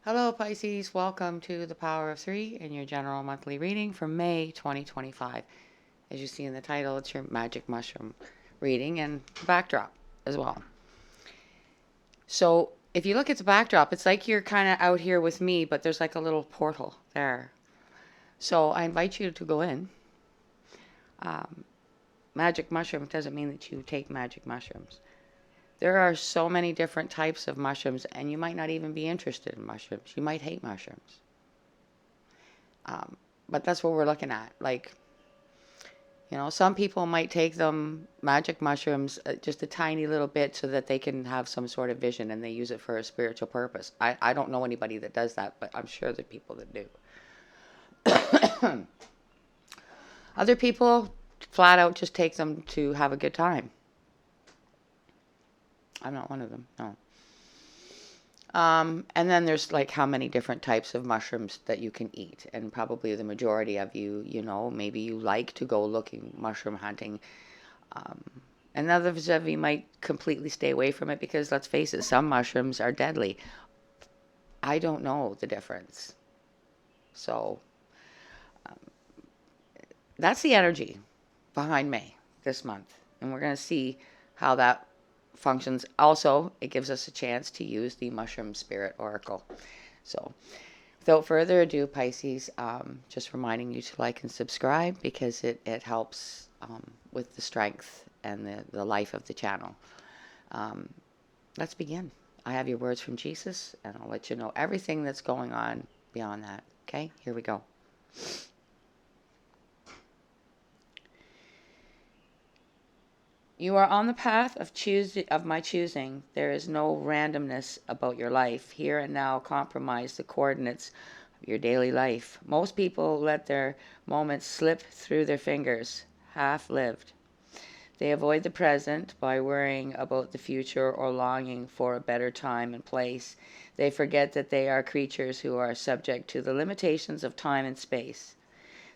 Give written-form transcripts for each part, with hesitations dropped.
Hello, Pisces. Welcome to the Power of Three and your general monthly reading for May 2025. As you see in the title, it's your magic mushroom reading and backdrop as well. So if you look at the backdrop, it's like you're kind of out here with me, but there's like a little portal there. So I invite you to go in. Magic mushroom doesn't mean that you take magic mushrooms. There are so many different types of mushrooms, and you might not even be interested in mushrooms. You might hate mushrooms. But that's what we're looking at. Some people might take them, magic mushrooms, just a tiny little bit so that they can have some sort of vision and they use it for a spiritual purpose. I don't know anybody that does that, but I'm sure there are people that do. Other people flat out just take them to have a good time. I'm not one of them, no. And then there's like how many different types of mushrooms that you can eat. And probably the majority of you, maybe you like to go looking mushroom hunting. And others of you might completely stay away from it because let's face it, some mushrooms are deadly. I don't know the difference. So that's the energy behind May this month. And we're going to see how that functions. Also, it gives us a chance to use the Mushroom Spirit Oracle. So without further ado, Pisces, just reminding you to like and subscribe because it helps with the strength and the life of the channel. Let's begin. I have your words from Jesus, and I'll let you know everything that's going on beyond that. Okay, here we go. You are on the path of my choosing. There is no randomness about your life. Here and now compromise the coordinates of your daily life. Most people let their moments slip through their fingers, half-lived. They avoid the present by worrying about the future or longing for a better time and place. They forget that they are creatures who are subject to the limitations of time and space.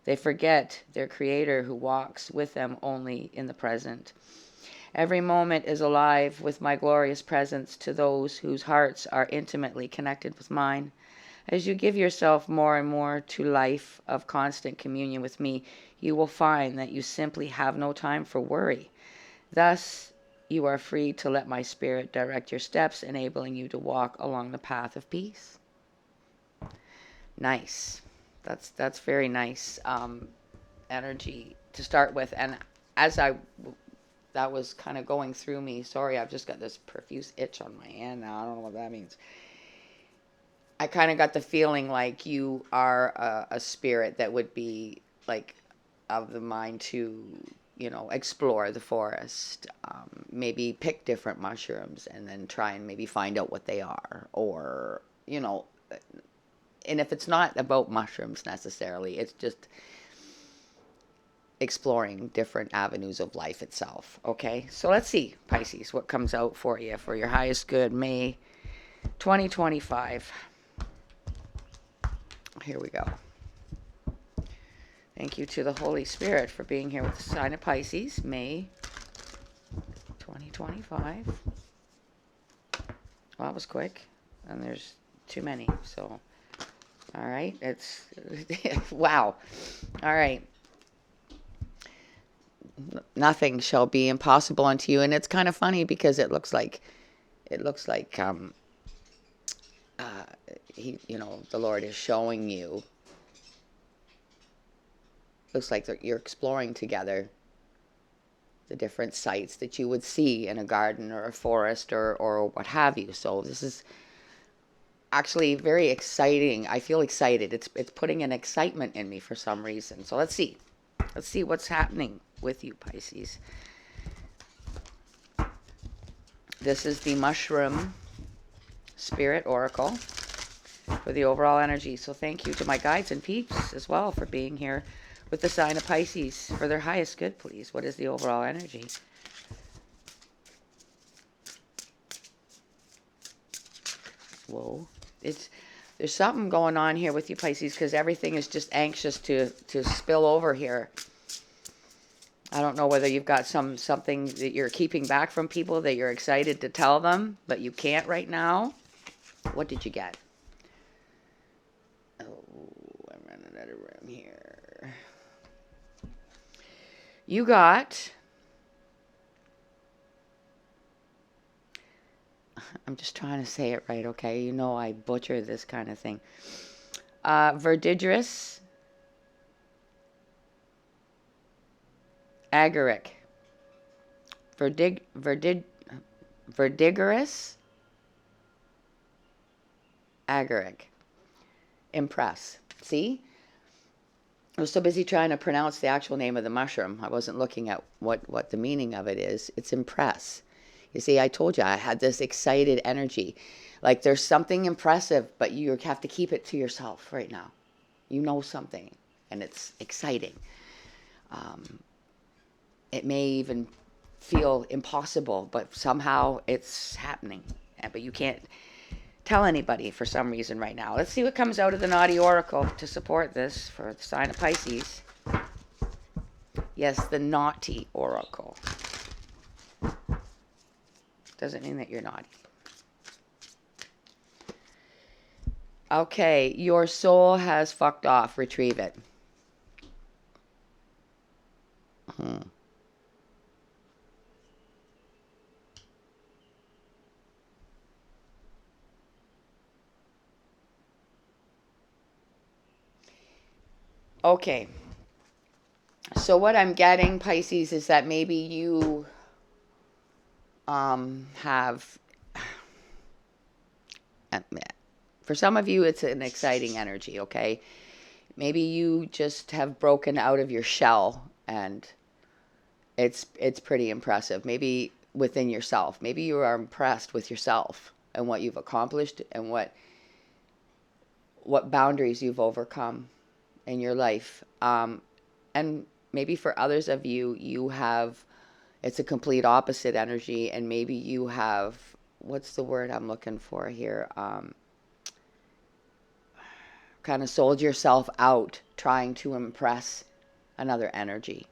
They forget their Creator who walks with them only in the present. Every moment is alive with my glorious presence to those whose hearts are intimately connected with mine. As you give yourself more and more to life of constant communion with me, you will find that you simply have no time for worry. Thus, you are free to let my spirit direct your steps, enabling you to walk along the path of peace. Nice. That's very nice energy to start with. And as that was kind of going through me. Sorry, I've just got this profuse itch on my hand now. I don't know what that means. I kind of got the feeling like you are a spirit that would be like of the mind to, explore the forest, maybe pick different mushrooms and then try and maybe find out what they are. Or, and if it's not about mushrooms necessarily, it's just exploring different avenues of life itself. Okay, so let's see, Pisces, what comes out for you for your highest good, May 2025. Here we go. Thank you to the Holy Spirit for being here with the sign of Pisces, May 2025. Well, that was quick, and there's too many, so all right, it's wow. All right. Nothing shall be impossible unto you. And it's kind of funny because it looks like the Lord is showing you, looks like you're exploring together the different sites that you would see in a garden or a forest or what have you. So this is actually very exciting. I feel excited. It's putting an excitement in me for some reason. So let's see what's happening with you, Pisces. This is the Mushroom Spirit Oracle for the overall energy. So thank you to my guides and peeps as well for being here with the sign of Pisces for their highest good, please. What is the overall energy? Whoa. There's something going on here with you, Pisces, because everything is just anxious to spill over here. I don't know whether you've got something that you're keeping back from people that you're excited to tell them, but you can't right now. What did you get? here. You got, I'm just trying to say it right, okay? You know I butcher this kind of thing. Verdigris, agaric. Verdigris, agaric. Impress. See? I was so busy trying to pronounce the actual name of the mushroom. I wasn't looking at what the meaning of it is. It's impress. You see, I told you I had this excited energy. Like there's something impressive, but you have to keep it to yourself right now. You know something, and it's exciting. It may even feel impossible, but somehow it's happening. But you can't tell anybody for some reason right now. Let's see what comes out of the Naughty Oracle to support this for the sign of Pisces. Yes, the Naughty Oracle. Doesn't mean that you're naughty. Okay, your soul has fucked off. Retrieve it. Okay. So what I'm getting, Pisces, is that maybe you have, for some of you, it's an exciting energy, okay? Maybe you just have broken out of your shell, and it's pretty impressive. Maybe within yourself. Maybe you are impressed with yourself and what you've accomplished and what boundaries you've overcome in your life. And maybe for others of you, you have, it's a complete opposite energy, and maybe you have, what's the word I'm looking for here? Kind of sold yourself out trying to impress another energy.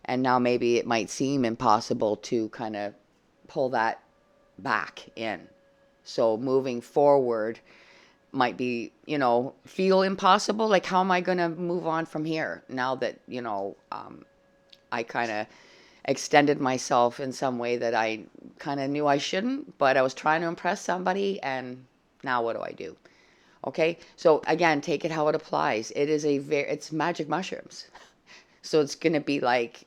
And now maybe it might seem impossible to kind of pull that back in. So moving forward might be, feel impossible. Like, how am I going to move on from here now that, I kind of extended myself in some way that I kind of knew I shouldn't, but I was trying to impress somebody, and now what do I do? Okay, so again, take it how it applies. It is it's magic mushrooms. So it's going to be like,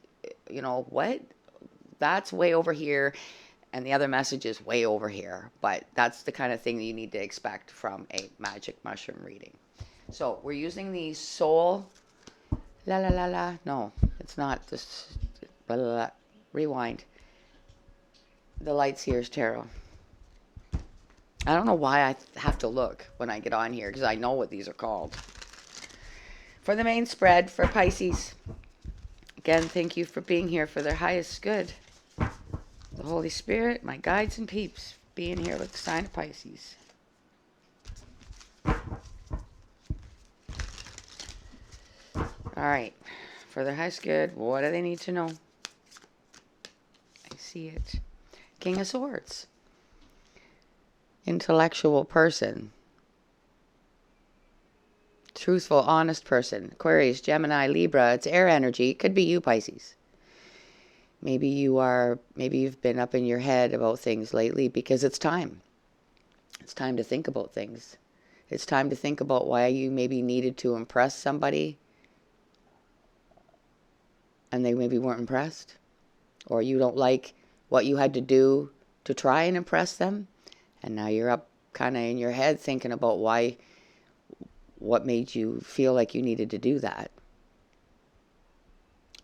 what? That's way over here, and the other message is way over here. But that's the kind of thing that you need to expect from a magic mushroom reading. So we're using the soul. La la la la. No, it's not. This. Blah, blah, blah. Rewind. The Light Seers Tarot. I don't know why I have to look when I get on here, because I know what these are called. For the main spread for Pisces. Again, thank you for being here for their highest good. The Holy Spirit, my guides and peeps, being here with the sign of Pisces. All right. For their highest good, what do they need to know? I see it. King of Swords. Intellectual person. Truthful, honest person. Aquarius, Gemini, Libra. It's air energy. It could be you, Pisces. Maybe you've been up in your head about things lately because it's time. It's time to think about things. It's time to think about why you maybe needed to impress somebody and they maybe weren't impressed. Or you don't like what you had to do to try and impress them. And now you're up kind of in your head thinking about what made you feel like you needed to do that.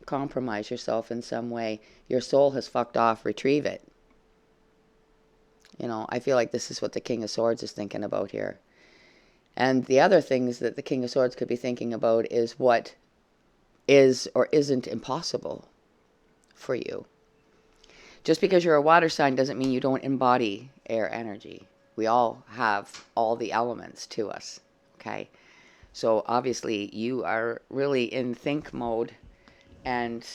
Compromise yourself in some way. Your soul has fucked off. Retrieve it. I feel like this is what the King of Swords is thinking about here. And the other things that the King of Swords could be thinking about is what is or isn't impossible for you. Just because you're a water sign doesn't mean you don't embody air energy. We all have all the elements to us, okay? So obviously you are really in think mode and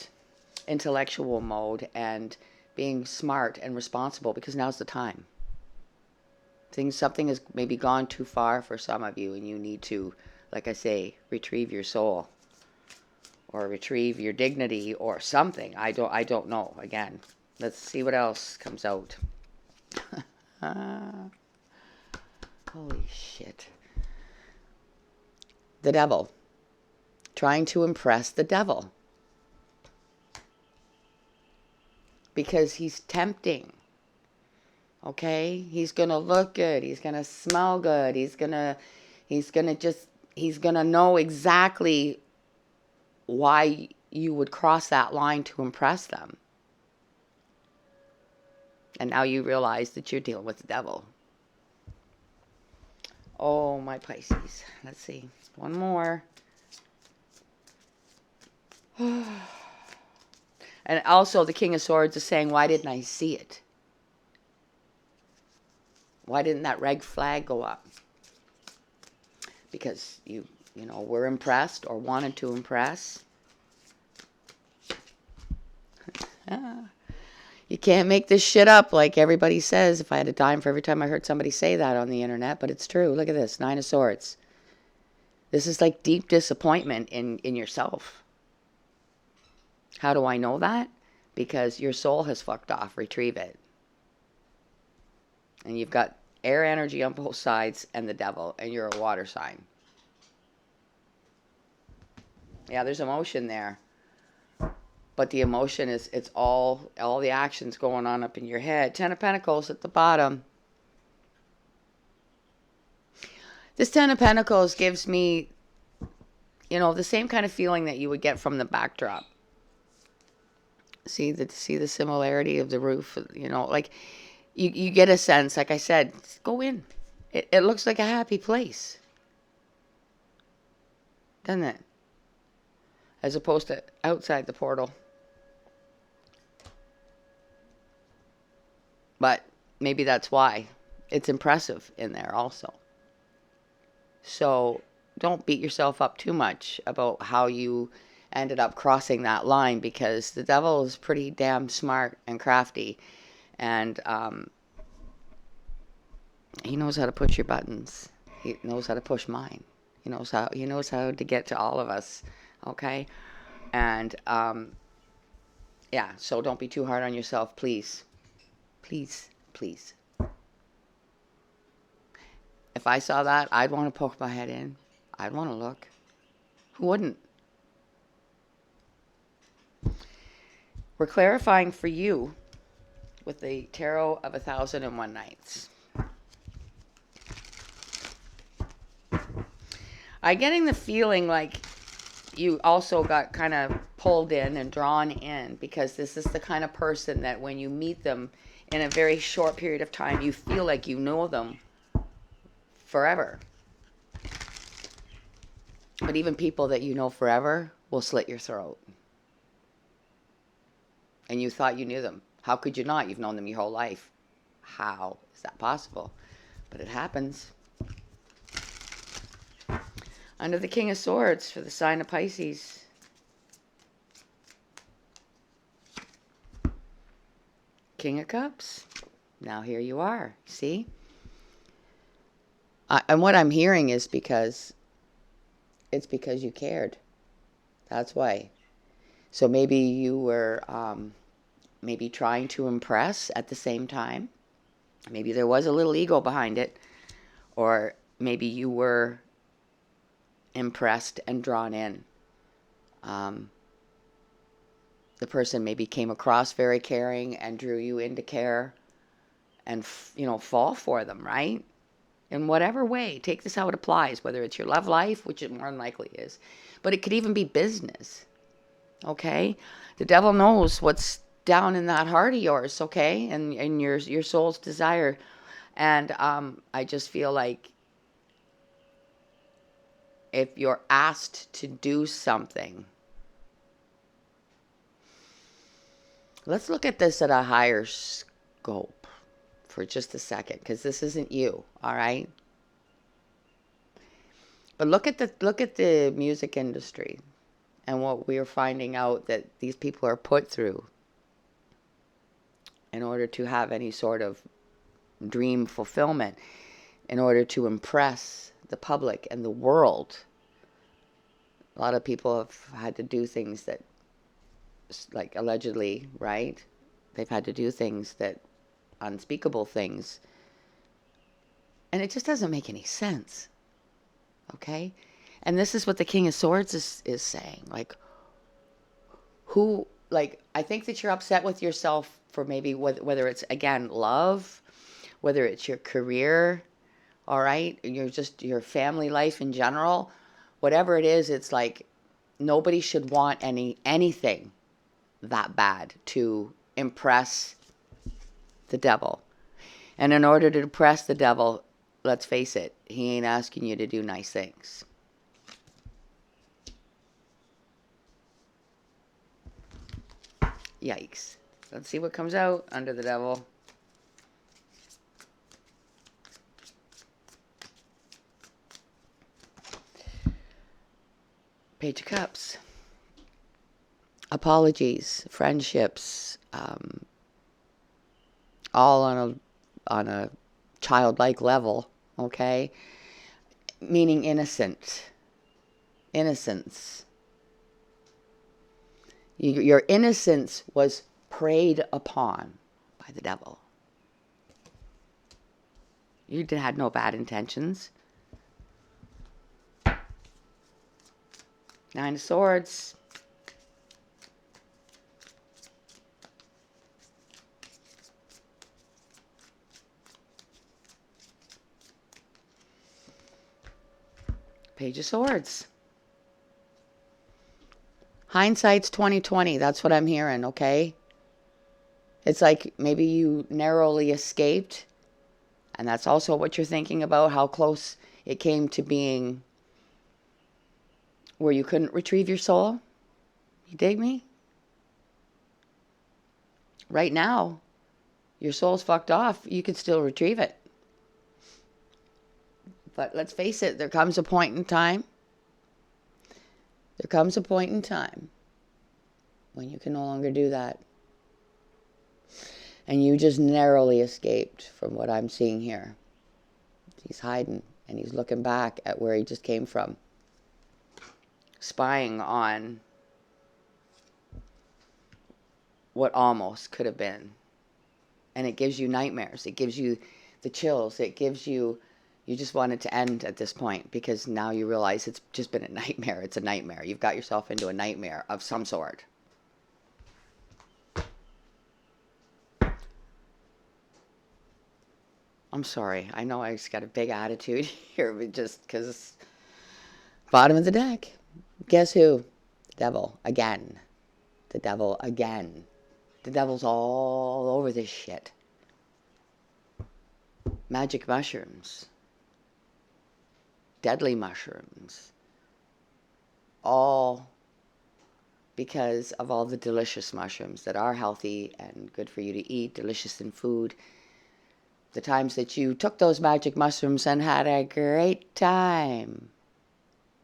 intellectual mode and being smart and responsible, because now's the time. Something has maybe gone too far for some of you, and you need to, like I say, retrieve your soul, or retrieve your dignity, or something. I don't know. Again, let's see what else comes out. Holy shit. The devil. Trying to impress the devil. Because he's tempting. Okay? He's going to look good. He's going to smell good. He's going to know exactly why you would cross that line to impress them. And now you realize that you're dealing with the devil. Oh, my Pisces. Let's see. One more. And also the King of Swords is saying, why didn't I see it? Why didn't that red flag go up? Because you were impressed or wanted to impress. You can't make this shit up like everybody says. If I had a dime for every time I heard somebody say that on the internet, but it's true. Look at this, 9 of Swords. This is like deep disappointment in yourself. How do I know that? Because your soul has fucked off. Retrieve it. And you've got air energy on both sides and the devil, and you're a water sign. Yeah, there's emotion there. But the emotion is, it's all the actions going on up in your head. 10 of Pentacles at the bottom. This 10 of Pentacles gives me, the same kind of feeling that you would get from the backdrop. See the similarity of the roof, like you get a sense, like I said, go in. It looks like a happy place. Doesn't it? As opposed to outside the portal. But maybe that's why it's impressive in there also. So don't beat yourself up too much about how you ended up crossing that line, because the devil is pretty damn smart and crafty, and he knows how to push your buttons. He knows how to push mine. He knows how to get to all of us. Okay, and yeah. So don't be too hard on yourself, please. Please, please. If I saw that, I'd want to poke my head in. I'd want to look. Who wouldn't? We're clarifying for you with the Tarot of 1001 Nights. I'm getting the feeling like you also got kind of pulled in and drawn in, because this is the kind of person that when you meet them in a very short period of time, you feel like you know them forever. But even people that you know forever will slit your throat. And you thought you knew them. How could you not? You've known them your whole life. How is that possible? But it happens. Under the King of Swords for the sign of Pisces. King of Cups. Now here you are. See? And what I'm hearing is because you cared. That's why. So maybe you were maybe trying to impress at the same time. Maybe there was a little ego behind it. Or maybe you were impressed and drawn in. The person maybe came across very caring and drew you into care and, fall for them, right? In whatever way. Take this how it applies, whether it's your love life, which it more than likely is. But it could even be business. Okay? The devil knows what's down in that heart of yours, okay? And your soul's desire. And I just feel like if you're asked to do something, let's look at this at a higher scope for just a second, because this isn't you, all right? But look at the music industry and what we are finding out that these people are put through in order to have any sort of dream fulfillment. in order to impress the public and the world. A lot of people have had to do things that, like allegedly, right? They've had to do things that, unspeakable things. And it just doesn't make any sense. Okay? And this is what the King of Swords is saying. Like, who, like, I think that you're upset with yourself for maybe whether it's, again, love, whether it's your career, all right, your family life in general, whatever it is, it's like nobody should want anything that bad to impress the devil. And in order to impress the devil, let's face it, he ain't asking you to do nice things. Yikes. Let's see what comes out under the devil. Page of Cups. Apologies, friendships, all on a childlike level, okay? Meaning innocence. Your innocence was preyed upon by the devil. You had no bad intentions. Nine of Swords. Page of Swords. Hindsight's 20/20. That's what I'm hearing, okay? It's like maybe you narrowly escaped, and that's also what you're thinking about, how close it came to being where you couldn't retrieve your soul. You dig me? Right now, your soul's fucked off. You could still retrieve it. But let's face it, there comes a point in time. There comes a point in time when you can no longer do that. And you just narrowly escaped from what I'm seeing here. He's hiding and he's looking back at where he just came from. Spying on what almost could have been. And it gives you nightmares. It gives you the chills. It gives you... You just want it to end at this point because now you realize it's just been a nightmare. It's a nightmare. You've got yourself into a nightmare of some sort. I'm sorry. I know I just got a big attitude here, but just because bottom of the deck. Guess who? The devil again. The devil again. The devil's all over this shit. Magic mushrooms. Deadly mushrooms, all because of all the delicious mushrooms that are healthy and good for you to eat, delicious in food. The times that you took those magic mushrooms and had a great time.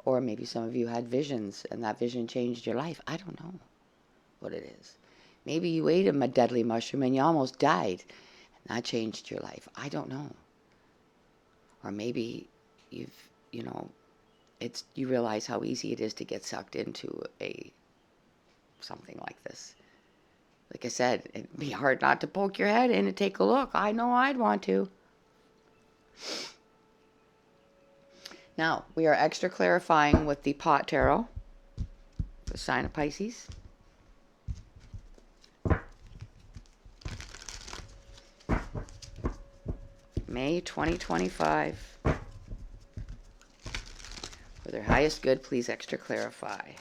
Or maybe some of you had visions and that vision changed your life. I don't know what it is. Maybe you ate a deadly mushroom and you almost died and that changed your life. I don't know. Or maybe you realize how easy it is to get sucked into something like this. Like I said, it'd be hard not to poke your head in and take a look. I know I'd want to. Now, we are extra clarifying with the pot tarot, the sign of Pisces. May 2025. For their highest good, please extra clarify.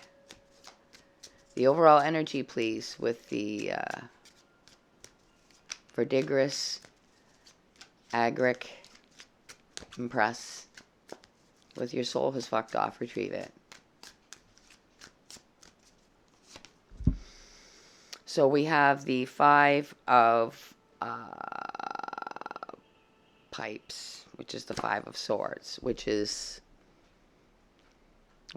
The overall energy, please, with the verdigris, agric, impress. With your soul has fucked off, retrieve it. So we have the 5 of pipes, which is the 5 of swords, which is,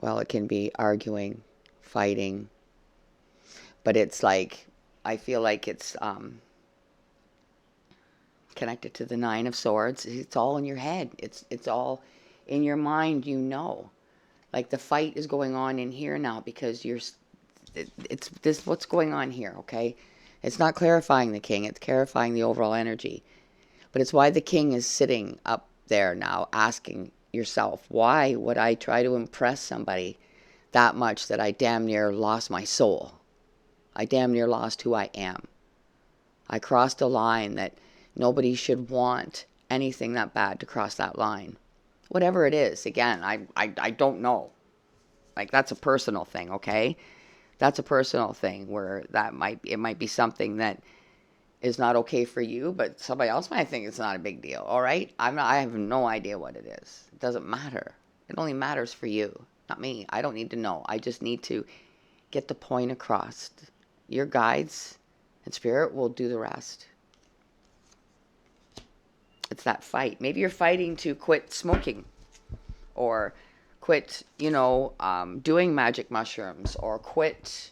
well, it can be arguing, fighting, but it's like, I feel like it's connected to the Nine of Swords. It's all in your head. It's all in your mind, you know. Like the fight is going on in here now because it's this what's going on here, okay? It's not clarifying the king, it's clarifying the overall energy. But it's why the king is sitting up there now asking yourself, why would I try to impress somebody that much that I damn near lost my soul? I damn near lost who I am. I crossed a line that nobody should want anything that bad to cross that line. Whatever it is, again, I don't know. Like, that's a personal thing, okay? That's a personal thing where it might be something that is not okay for you, but somebody else might think it's not a big deal, all right? I have no idea what it is. It doesn't matter. It only matters for you, not me. I don't need to know. I just need to get the point across. Your guides and spirit will do the rest. It's that fight. Maybe you're fighting to quit smoking or quit, doing magic mushrooms or quit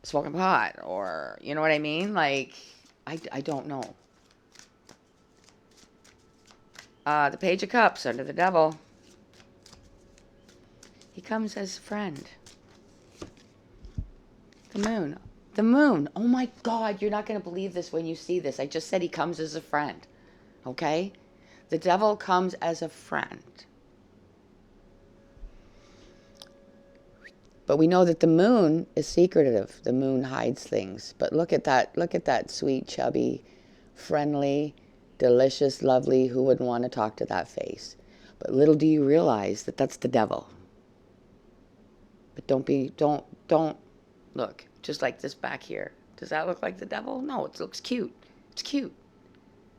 smoking pot or, you know what I mean? Like, I don't know. The Page of Cups under the Devil. He comes as a friend. The Moon. The Moon. Oh my God, you're not going to believe this when you see this. I just said he comes as a friend. Okay? The Devil comes as a friend. But we know that the moon is secretive. The moon hides things. But look at that sweet, chubby, friendly, delicious, lovely, who wouldn't want to talk to that face? But little do you realize that that's the devil. But don't look, just like this back here. Does that look like the devil? No, it looks cute. It's cute.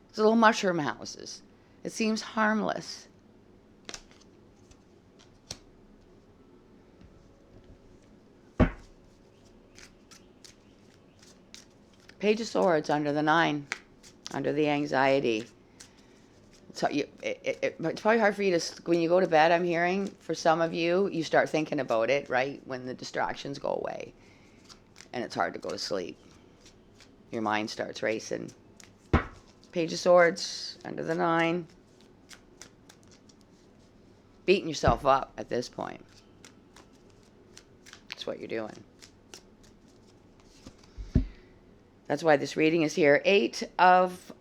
It's little mushroom houses. It seems harmless. Page of Swords under the 9, under the anxiety. So it's probably hard for you to, when you go to bed, I'm hearing, for some of you, you start thinking about it, right? When the distractions go away. And it's hard to go to sleep. Your mind starts racing. Page of Swords under the 9. Beating yourself up at this point. That's what you're doing. That's why this reading is here. 8 of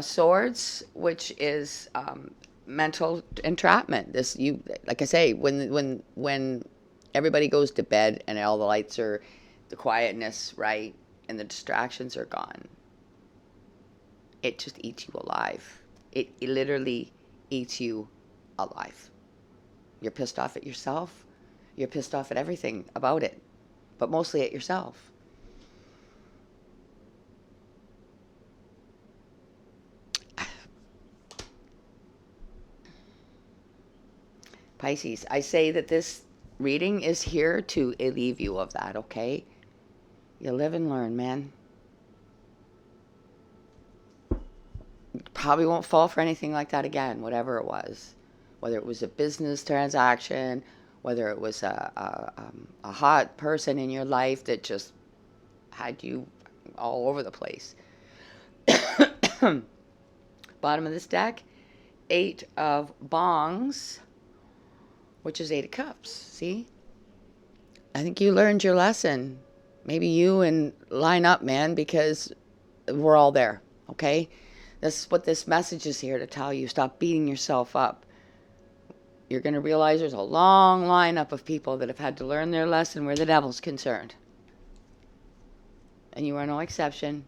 Swords, which is mental entrapment. Like I say, when everybody goes to bed and all the lights are, the quietness, right, and the distractions are gone, it just eats you alive. It literally eats you alive. You're pissed off at yourself. You're pissed off at everything about it, but mostly at yourself. Pisces, I say that this reading is here to relieve you of that, okay? You live and learn, man. You probably won't fall for anything like that again, whatever it was. Whether it was a business transaction, whether it was a hot person in your life that just had you all over the place. Bottom of this deck, 8 of Bongs, which is 8 of Cups. See? I think you learned your lesson. Maybe you and line up, man, because we're all there, okay? That's what this message is here to tell you. Stop beating yourself up. You're going to realize there's a long lineup of people that have had to learn their lesson where the devil's concerned. And you are no exception.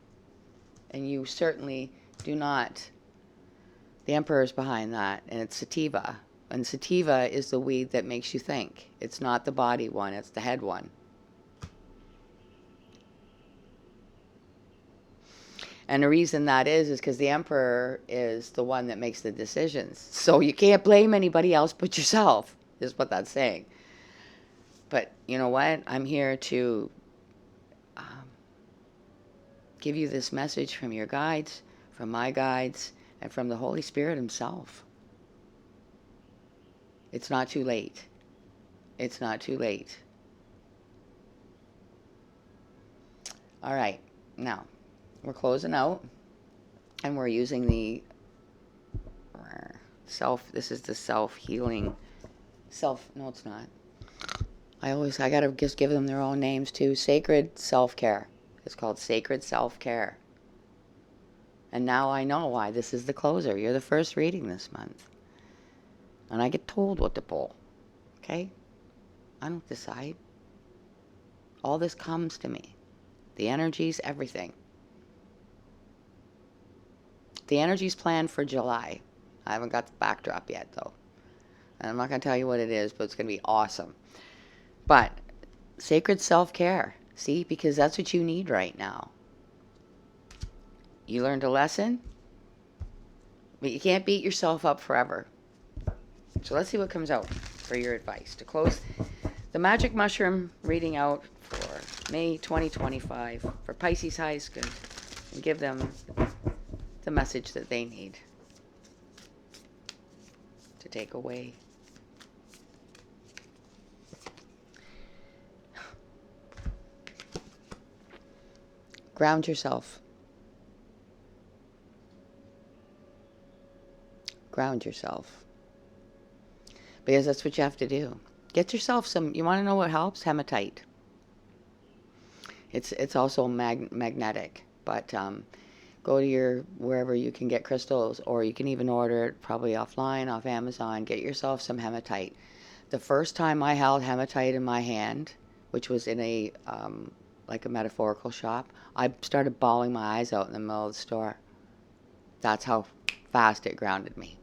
And you certainly do not. The Emperor's behind that, and it's sativa. And sativa is the weed that makes you think. It's not the body one, it's the head one. And the reason that is because the Emperor is the one that makes the decisions. So you can't blame anybody else but yourself, is what that's saying. But you know what? I'm here to give you this message from your guides, from my guides, and from the Holy Spirit himself. It's not too late. It's not too late. All right. Now, we're closing out. And we're using the this is the self-healing, no, it's not. I gotta just give them their own names too. Sacred self-care. It's called Sacred Self-Care. And now I know why this is the closer. You're the first reading this month. And I get told what to pull. Okay? I don't decide. All this comes to me. The energy's everything. The energy's planned for July. I haven't got the backdrop yet, though. And I'm not going to tell you what it is, but it's going to be awesome. But sacred self-care. See? Because that's what you need right now. You learned a lesson, but you can't beat yourself up forever. So let's see what comes out for your advice to close the magic mushroom reading out for May 2025 for Pisces High School, and give them the message that they need to take away. Ground yourself. Ground yourself. Because that's what you have to do. Get yourself some, you want to know what helps? Hematite. It's also magnetic, but go to your, wherever you can get crystals, or you can even order it probably offline, off Amazon. Get yourself some hematite. The first time I held hematite in my hand, which was in a, like a metaphorical shop, I started bawling my eyes out in the middle of the store. That's how fast it grounded me.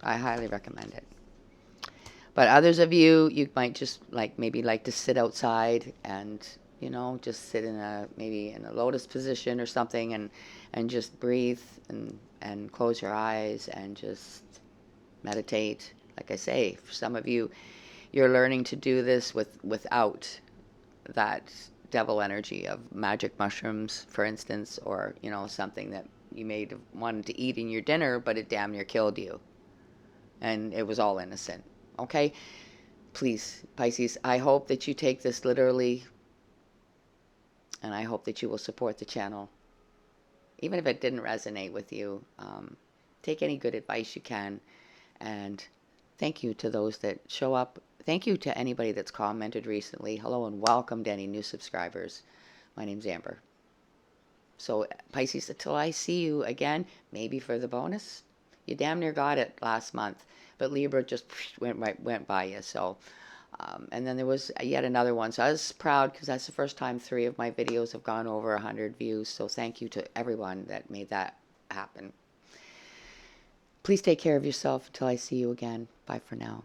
I highly recommend it. But others of you, you might just maybe like to sit outside and, you know, just sit in maybe in a lotus position or something, and just breathe and close your eyes and just meditate. Like I say, for some of you, you're learning to do this without that devil energy of magic mushrooms, for instance, or, you know, something that you may have wanted to eat in your dinner, but it damn near killed you. And it was all innocent. Okay? Please, Pisces, I hope that you take this literally, and I hope that you will support the channel. Even if it didn't resonate with you, take any good advice you can. And thank you to those that show up. Thank you to anybody that's commented recently. Hello and welcome to any new subscribers. My name's Amber. So, Pisces, until I see you again, maybe for the bonus. You damn near got it last month, but Libra just went by you. So, and then there was yet another one. So I was proud because that's the first time 3 of my videos have gone over 100 views. So thank you to everyone that made that happen. Please take care of yourself until I see you again. Bye for now.